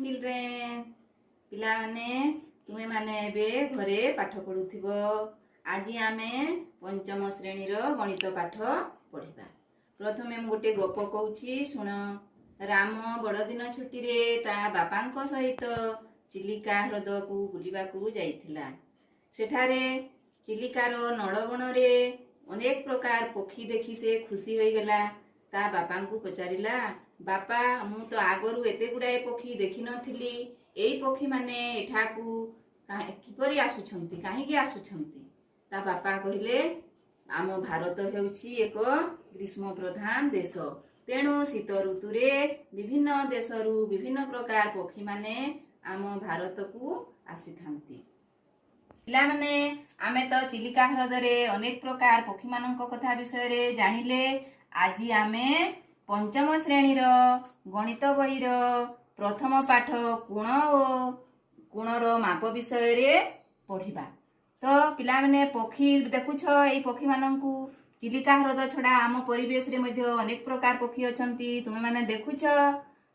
Children पिला माने तुमे माने एबे घरे पाठ पढुथिब। आज आमे पंचम श्रेणी रो गणित पाठ पढ़िबा। प्रथमे मु गोटे गप कहूची सुन। राम बड़ दिन छुट्टी रे ता बापांक सहित चिलिका ह्रद को बुलिबा को जाइथिला। सेठारे चिलिकार नड़बण रे अनेक प्रकार पक्षी देखि से खुशी होई गेला। ता बापा को पचारिला, बापा मु तो आगरु एते गुड़ाए पक्षी देखि नथिली, एई पक्षी माने एठाकू किपरि आसुछंती, काहेकि आसुछंती? ता बापा कहिले, आम भारत हेउछि एक ग्रीष्म प्रधान देश, तेणु शीत ऋतु रे विभिन्न देशरू विभिन्न प्रकार पक्षी माने आम भारत को आसीथांती। पिला माने आमे तो चिलिका ह्रद रे अनेक प्रकार पक्षी मानक कथा विषय रे जानिले। आज आमे पंचम श्रेणी रो गणित बही रो प्रथम पाठ कोण रो माप विषय रे पढ़िबा। तो पिला माने पक्षी देखुछ, एई पक्षी मानकू चिलिका ह्रद छड़ा आम परिवेश रे मध्य अनेक प्रकार पक्षी अछंती। तुमे माने देखुछ,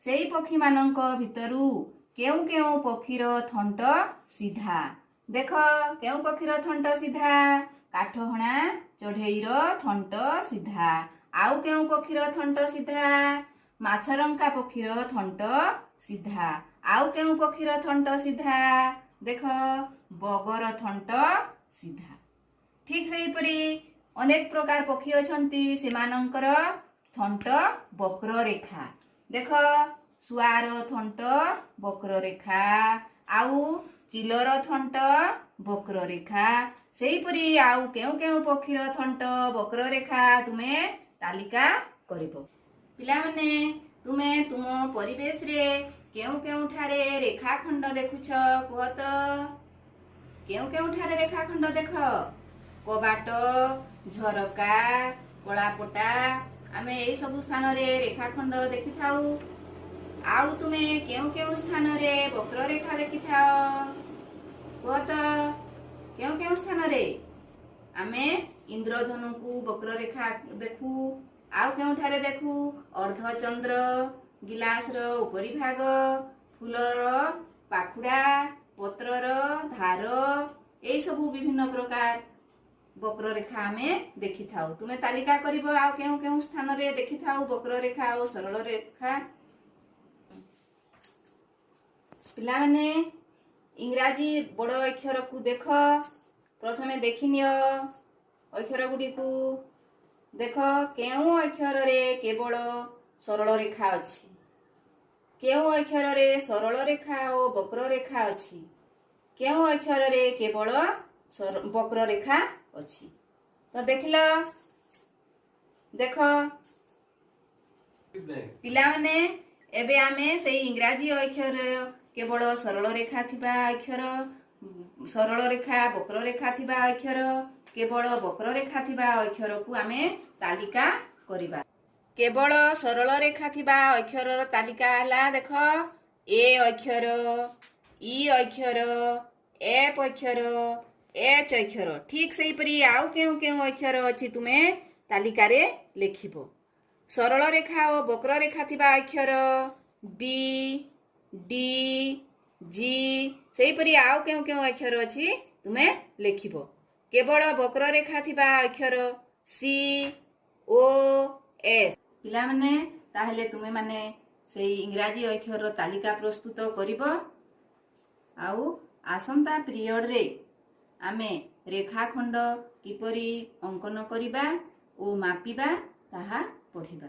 सेई पक्षी मानक भितरू केउ केउ पक्षीर थंट सीधा। देख केउ पक्षीर थंट सीधा, काठहणा चढ़ेईर थंट सीधा। आउ केउ पक्षीर थंट सीधा, माछरंका पक्षीर थंट सीधा। आउ केउ पक्षीर थंट सीधा, देख बगर थंट सीधा। ठीक सेही परी अनेक प्रकार पक्षी अछंती, सेमानंकर थंट वक्र रेखा। देख सुआर थंट वक्र रेखा, आउ चिलर थंट वक्र रेखा। सेही परी आउ केउ केउ पक्षीर थंट वक्र रेखा तुमे तालिका करिबो। पिला माने तुमे तुम परिवेश रे केउ केउ ठारे रेखाखंड देखुछ, कुह तो केउ केउ ठारे रेखाखंड देख? कबाट, झरका, कलापटा, आमे एई सब स्थान रे रेखाखंड देखि थाउ। आउ तुमे केउ केउ स्थान रे वक्र रेखा देखि थाओ, कुह तो केउ केउ स्थान रे? आमे इंद्रधनु को वक्र रेखा देखू। आउ केउ ठारे देखू अर्धचंद्र, गिलास रो उपरी भाग, फूलर पाखुड़ा, पत्रर धार, एई सबु विभिन्न प्रकार वक्र रेखा आमे देखि थाउ। तुमे तालिका करिबो आउ केउ केउ स्थान रे देखि थाउ वक्र रेखा और सरल रेखा। पिला माने इंग्राजी बड़ अक्षर को देख। प्रथमे देखि नियो अक्षर गुडी को। देख केउ अक्षर रे केवल सरल रेखा अछि, केउ अक्षर रे सरल रेखा और वक्र रेखा अछि, केउ अक्षर रे केवल वक्र रेखा अछि। तो देखिल, देख पिला माने एबे आमे सेई इंग्राजी अक्षर केवल सरल रेखा थिबा अक्षर, सरल रेखा वक्र रेखा थिबा अक्षर, केवल वक्र रेखा थिबा अक्षर को आमे तालिका करिबा। केवल सरल रेखा थिबा अक्षर तालिका हला। देख ए अक्षर, ई अक्षर, एफ अक्षर, एच अक्षर। ठीक सेही परी आउ केउ केउ अक्षर अछि तुमे तालिका रे लेखिबो। सरल रेखा और वक्र रेखा थिबा अक्षर बी, डी, जी, सेही परी आउ केउ केउ अक्षर अछि तुमे लेखिबो। केवल वक्र रेखा थिबा अक्षर सी, ओ, एस। पिला माने ताहले तुमे माने सेई इंग्राजी अक्षर तालिका प्रस्तुत करिबो। आउ आसंता पीरियड रे आमे रेखाखंड किपरि अंकन करिबा ओ मापिबा ताहा पढ़िबा।